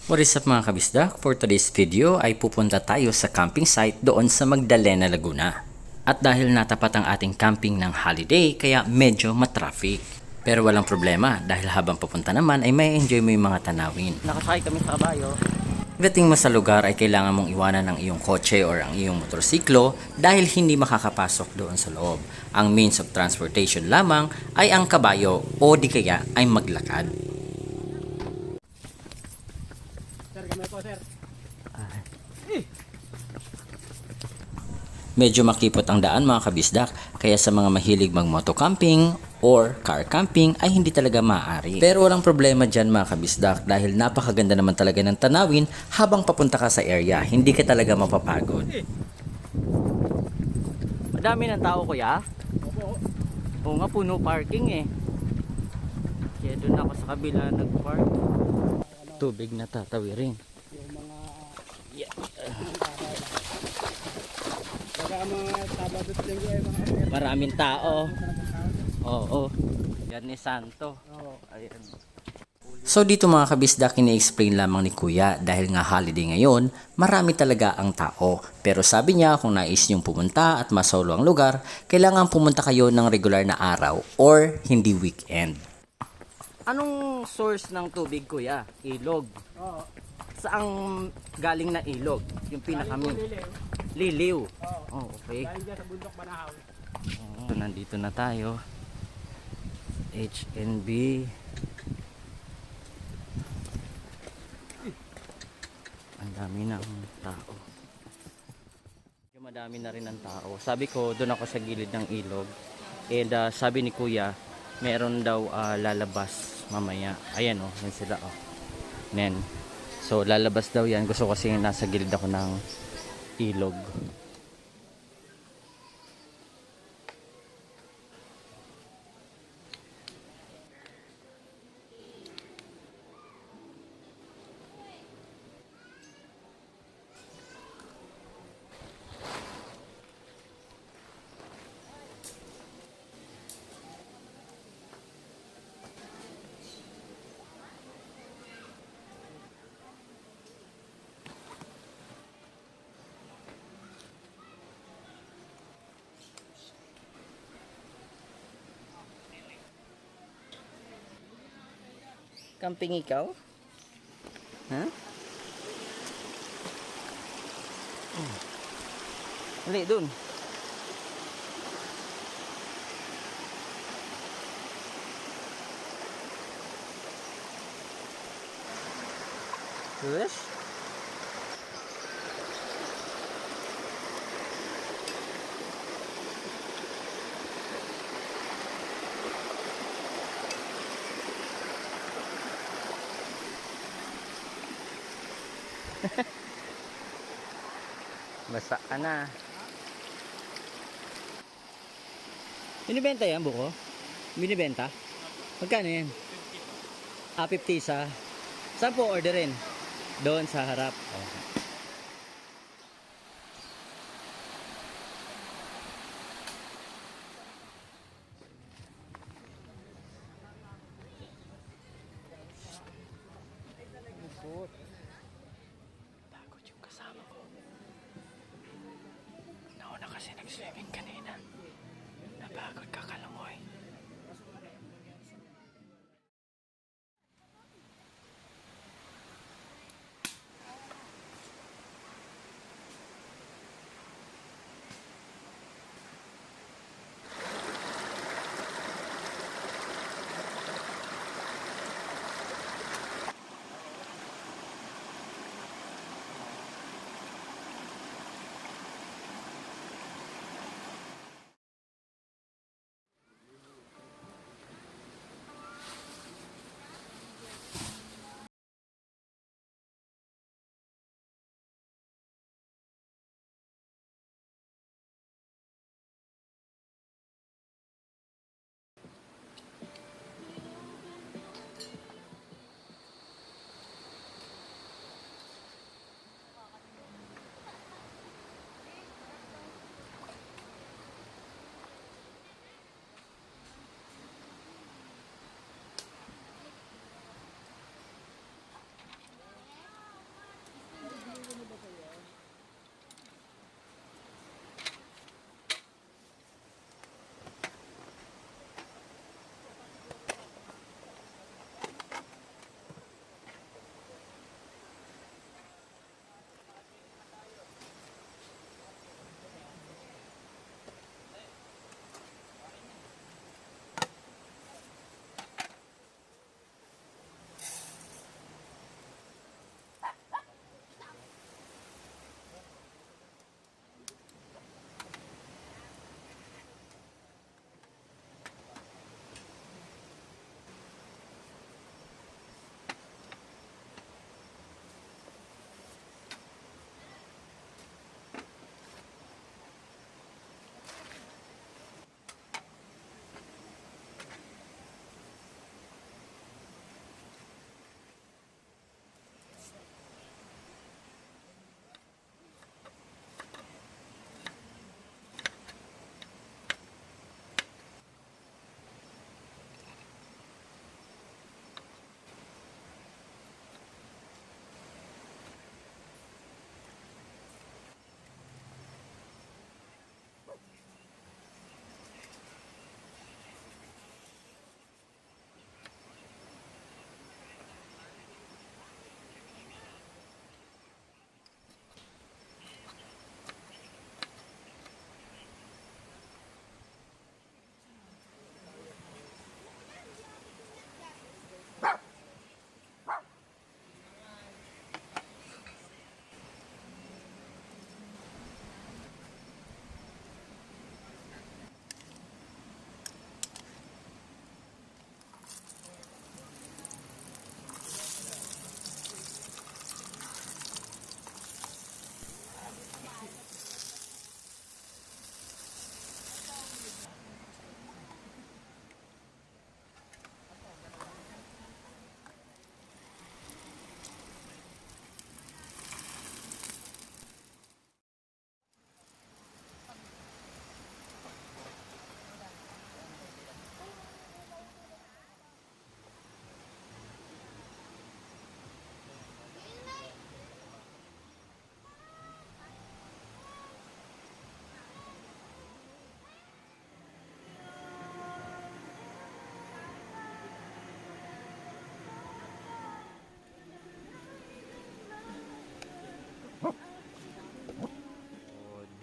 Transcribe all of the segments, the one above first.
What is up mga kabisdak? For today's video ay pupunta tayo sa camping site doon sa Magdalena, Laguna. At dahil natapat ang ating camping ng holiday kaya medyo matraffic. Pero walang problema dahil habang papunta naman ay may enjoy mo yung mga tanawin. Nakasakay kami sa kabayo. Pagdating mo sa lugar ay kailangan mong iwanan ang iyong kotse or ang iyong motorsiklo dahil hindi makakapasok doon sa loob. Ang means of transportation lamang ay ang kabayo o di kaya ay maglakad. Medyo makipot ang daan mga kabisdak, kaya sa mga mahilig mag-moto camping or car camping ay hindi talaga maaari. Pero walang problema dyan mga kabisdak dahil napakaganda naman talaga ng tanawin habang papunta ka sa area, hindi ka talaga mapapagod. Madami ng tao kuya? Oo nga, puno parking eh. Kaya doon ako sa kabila nag-park. Tubig na tatawirin. Maraming tao. Oo. Yan ni Santo. Ayan. So dito mga kabisdak, ini-explain lamang ni Kuya dahil nga holiday ngayon, marami talaga ang tao. Pero sabi niya kung nais niyong pumunta at masolo ang lugar, kailangan pumunta kayo ng regular na araw or hindi weekend. Anong source ng tubig Kuya? Ilog? Oo. Saang galing na ilog? Yung pinakamin? Liliw. Oh, okay. Galing dyan sa bundok Banahaw. Nandito na tayo. HNB. Ang dami ng tao. Madami na rin ang tao. Sabi ko, doon ako sa gilid ng ilog. And sabi ni Kuya, meron daw lalabas mamaya. Ayan oh, yan sila oh. Nen. So lalabas daw yan. Gusto ko kasi nasa gilid ako ng ilog. Camping ikaw? Ha? Dali, dun. Yes? Basa ka na. Binibenta yan buko? Binibenta? Magkano yan? 50 isa. Saan po orderin? Doon sa harap. Okay. Pagod yung kasama ko. Nauna kasi nag-swimming kanina. Napagod kakalangoy.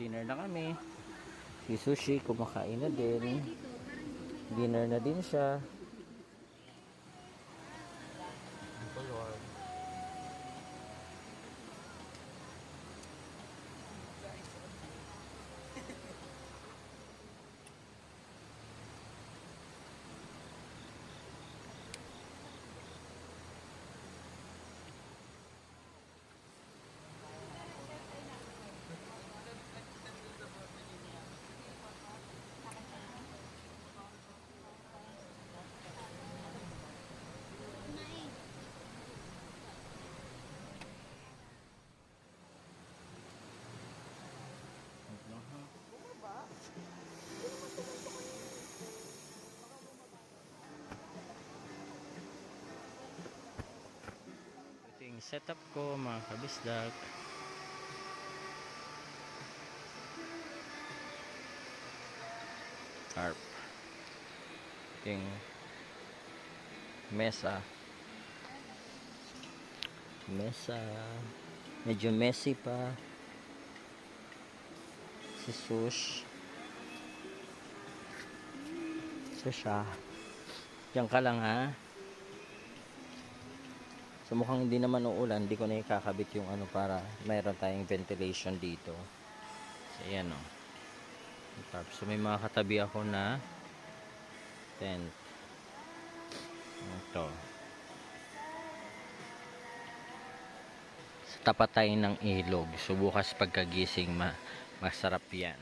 dinner na kami. Si Sushi kumakain na din. Dinner na din siya. Ito yung setup ko mga kabisdak. Tarp. Ito yung mesa. Medyo messy pa. Si Sush. Susha. Diyan ka lang ha. So mukhang hindi naman uulan, hindi ko na ikakabit yung ano para mayroon tayong ventilation dito. So ayan o. So may mga katabi ako na tent. Ito. Sa tapat tayo ng ilog. So bukas pagkagising masarap yan.